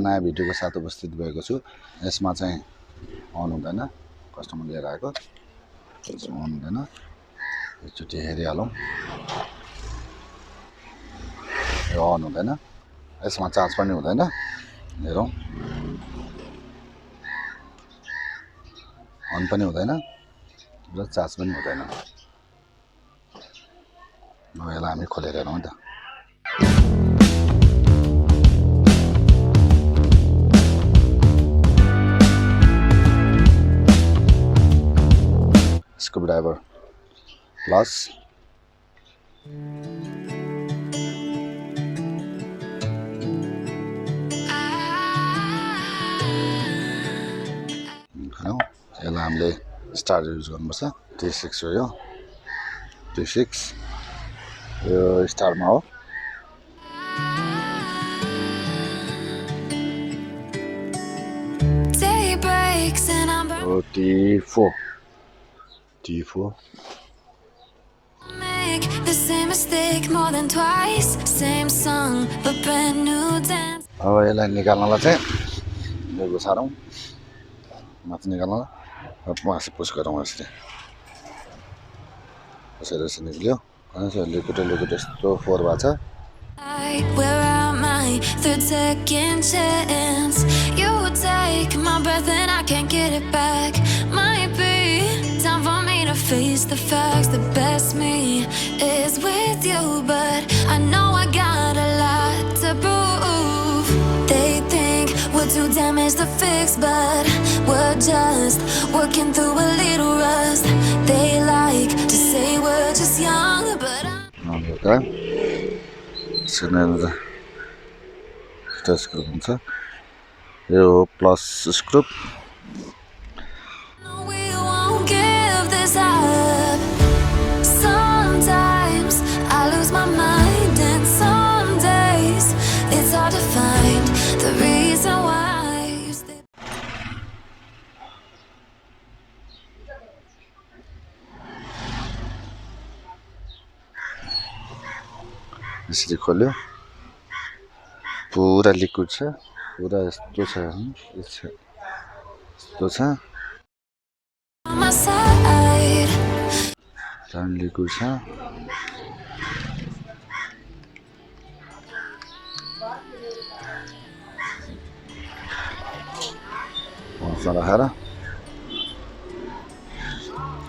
नयाँ भिडियोको साथ उपस्थित भएको छु। यसमा चाहिँ अन हुँदैन, कस्टमर लिएर आएको अन हुँदैन। एकचोटि हेरिहालौँ। यो अन हुँदैन, यसमा चार्ज पनि हुँदैन। हेरौँ, अन पनि हुँदैन र चार्ज पनि हुँदैन। यसलाई हामी खोलेर हेरौँ त। स्क्रूड्राइभर प्लस यसलाई हामीले स्टार युज गर्नुपर्छ। T6 हो यो, T6 यो स्टारमा हो। T4 अब यसलाई निकाल्नलाई चाहिँ यो घुसारौँ, माथि निकाल्नलाई मासु पुस गरौँ। यसरी यसरी निक्ल्यो। लिक्विड यस्तो फोहोर भएको छ। Where am I? Third second chance. You take my breath and I can't get it back. Might be time for me to face the facts. The best me is with you, but I know I got a lot to prove. They think we're too damaged to fix, but we're just working through a little rust. They like to say we're just young, but screw हुन्छ। यो plus screw. we won't give this up. Sometimes I lose my mind, and some days it's hard to find the reason why you stay. यसरी खोल्यो, पुरा liquid छ, पुरा यस्तो छ, यस्तो छ, On my side. झन् लिक्विड छ। पहुँचमा राखेर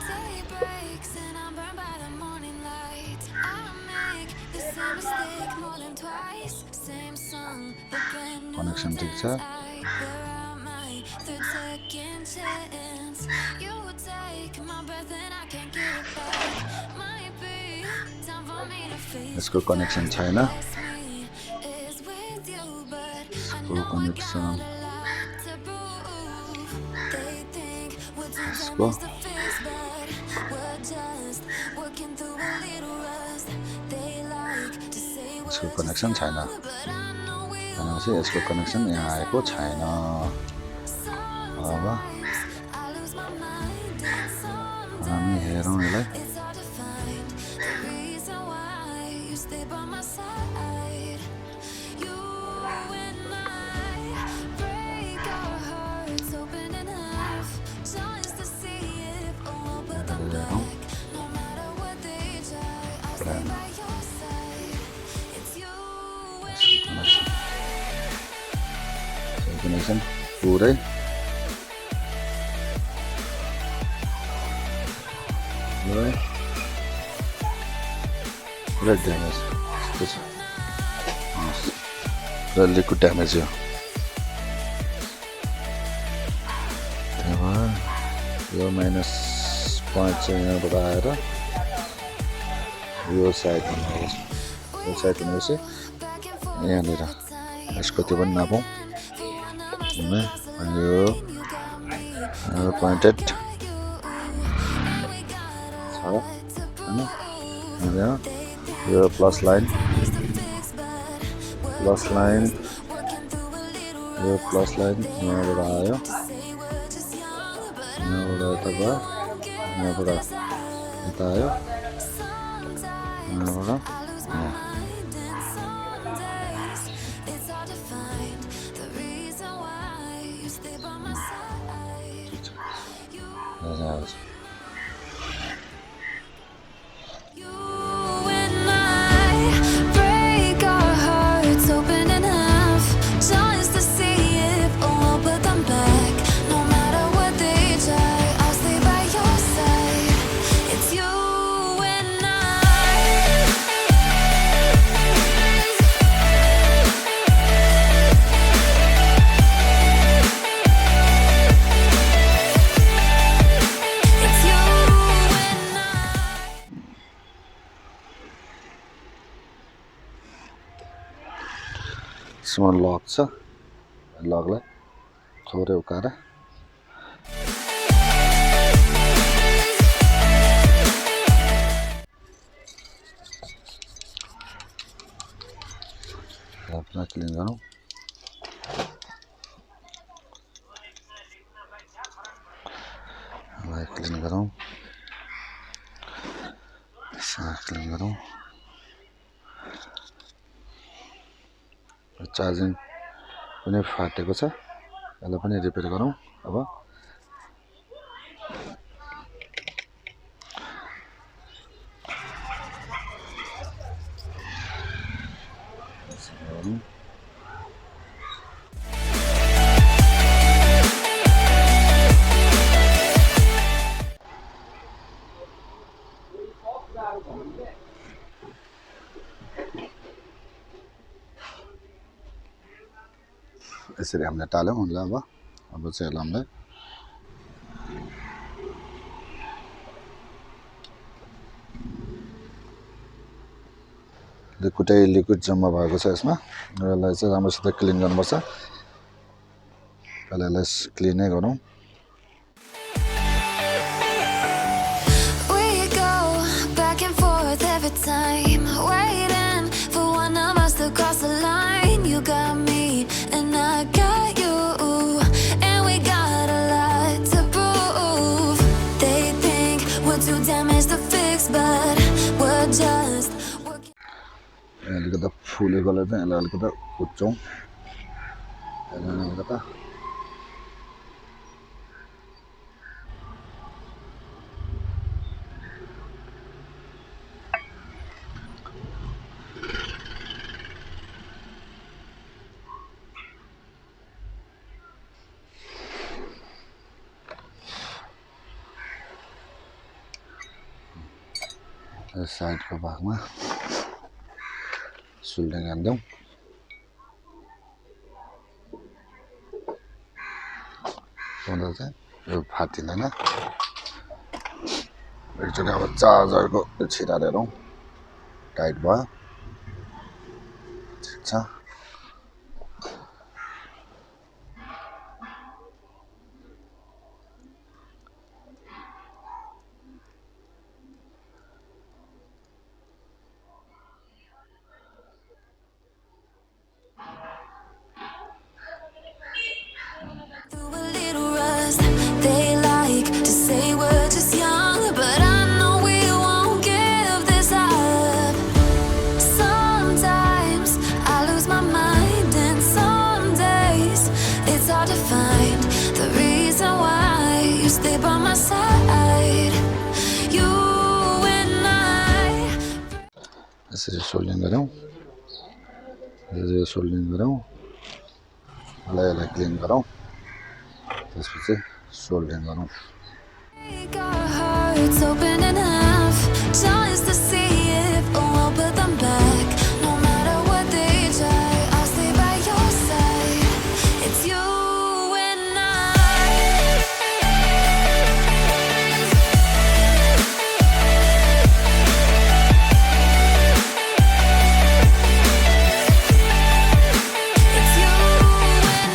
Day breaks and I'm burned by the morning light. I make the same mistake more than twice. Same song, but brand new connection ठिक छ। dance. Where am I? Third second chance. You take my breath and I can't get it back. Might be time for me to face यसको connection छैन। me is with you, but I know I connection got a lot to prove. They think we're too यसको damaged to fix, but we're just working through a little rust. They like to say यसको we're connection just छैन। young, but I know we भनेपछि यसको connection यहाँ आएको छैन। अब sometimes I lose my mind, and some हामी हेरौँ यसलाई। it's hard to find the reason why you stay by my side. You and I break our hearts open in half just to see if we'll put them back. No matter what they try, I'll stay by your side. It's you and connection पुरै पुरै damage यस्तो छ। र liquid damage यो। त्यही भएर यो minus point चाहिँ यहाँबाट आएर यो साइडमा आउँछ। यो साइड भनेपछि यहाँनिर यसको त्यो पनि नापौँ। अनि यो पोइन्टेड छ होइन। यो प्लस लाइन, यो प्लस लाइन यहाँबाट आयो, यहाँबाट यता गयो, यहाँबाट यता आयो, यहाँबाट यहाँ। You and I break our hearts open in half just to see if we'll put them back. No matter what they try, I'll stay by your side. It's you and it's you and Small lock छ लकलाई थोरै उकाएर अपना clean गरौँ यसलाई clean गरौँ clean गरौँ charging पनि फाटेको छ यसलाई पनि रिपेयर गरौँ अब यसरी हामीले टाल्यौँ उसलाई अब चाहिँ यसलाई हामीले लिक्विड जम्मा भएको छ यसमा यसलाई चाहिँ राम्रोसित क्लिन गर्नुपर्छ पहिला यसलाई क्लिनै गरौँ we go back and forth every time, waiting for one of us to cross the line. You got me and I got you, and we got a lot to prove. They think we're too damaged to fix, but we're just working. अलिकता फुलेकोलाई चाहिँ यसलाई अलिकता कुच्छौँ अलिकता साइडको भागमा सुल्डिङ हाल्दिउँ हुँदा चाहिँ यो फाटिँदैन एकचोटि अब चार्जरको छिराएर हेरौँ टाइट भयो ठिक छ Through a little rust, they like to say we're just young, but I know we won't give this up. Sometimes I lose my mind, and some days it's hard to find the reason why you stay by my side. You and I. यसरी सोल्डिङ गरौँ यसरी सोल्डिङ गरौँ यसलाई clean गरौँ त्यसपछि सोल्डिङ गरौँ Break our hearts open in half just to see if we'll put them back. No matter what they try, I'll stay by your side. It's you and it's you and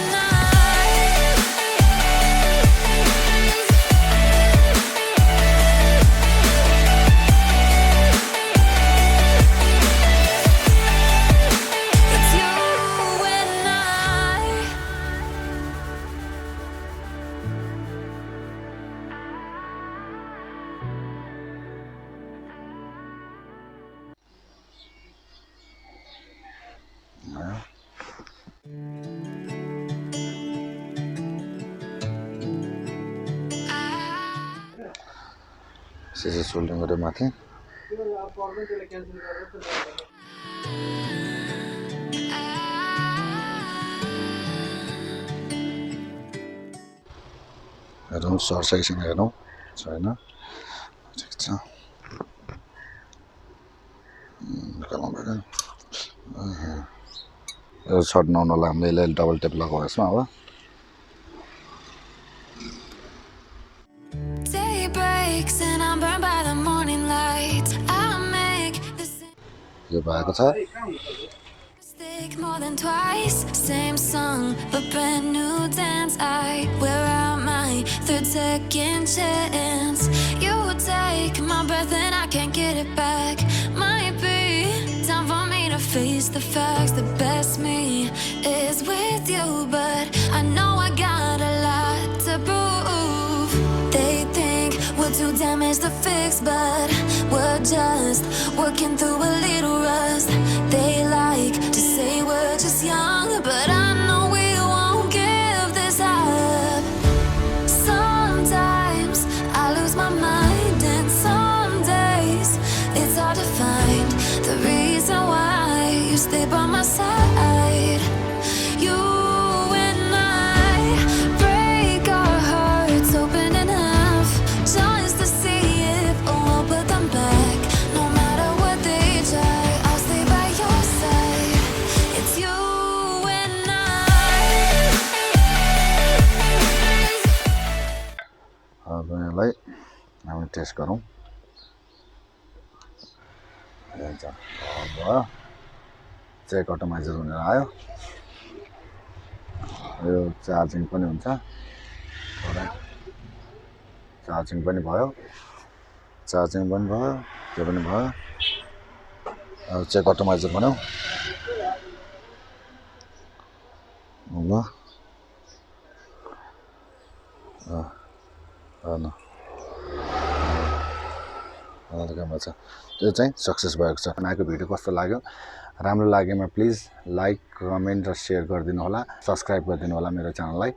सिजर soldering गरेर माथि हेरौँ सरसाइसँग हेरौँ छैन ठिक छ यो shirt नहुनलाई हामीले double tape लगाऊ यसमा अब Day breaks and I'm burned by the morning light. I make the same यो भएको छ mistake more than twice. Same song, but brand new dance. I wear out my third second chance. You take my breath and I can't get it back. Might be time for me to face the facts. The best me is with you, but I know I got a lot to prove. They think we're too damaged to fix, but we're just working through a little rust. They like to say we're just young, but I know we won't give this up. Sometimes I lose my mind, and some days it's hard to find the reason why you stay by my side. You and I break our hearts open enough just to see if we'll put them back. No matter what they try, I'll stay by your side. It's you and I. अब यसलाई हामी test गरौँ भयो check अटोमाइजर भनेर आयो यो charging पनि हुन्छ charging पनि भयो त्यो पनि भयो अब चेक अटोमाइजर भन्यो ल काम छ त्यो चाहिँ सक्सेस भएको छ आएको भिडियो कस्तो लाग्यो राम्रो लागेमा प्लिज लाइक कमेन्ट र सेयर गरिदिनु होला सब्स्क्राइब गरिदिनु होला मेरो च्यानललाई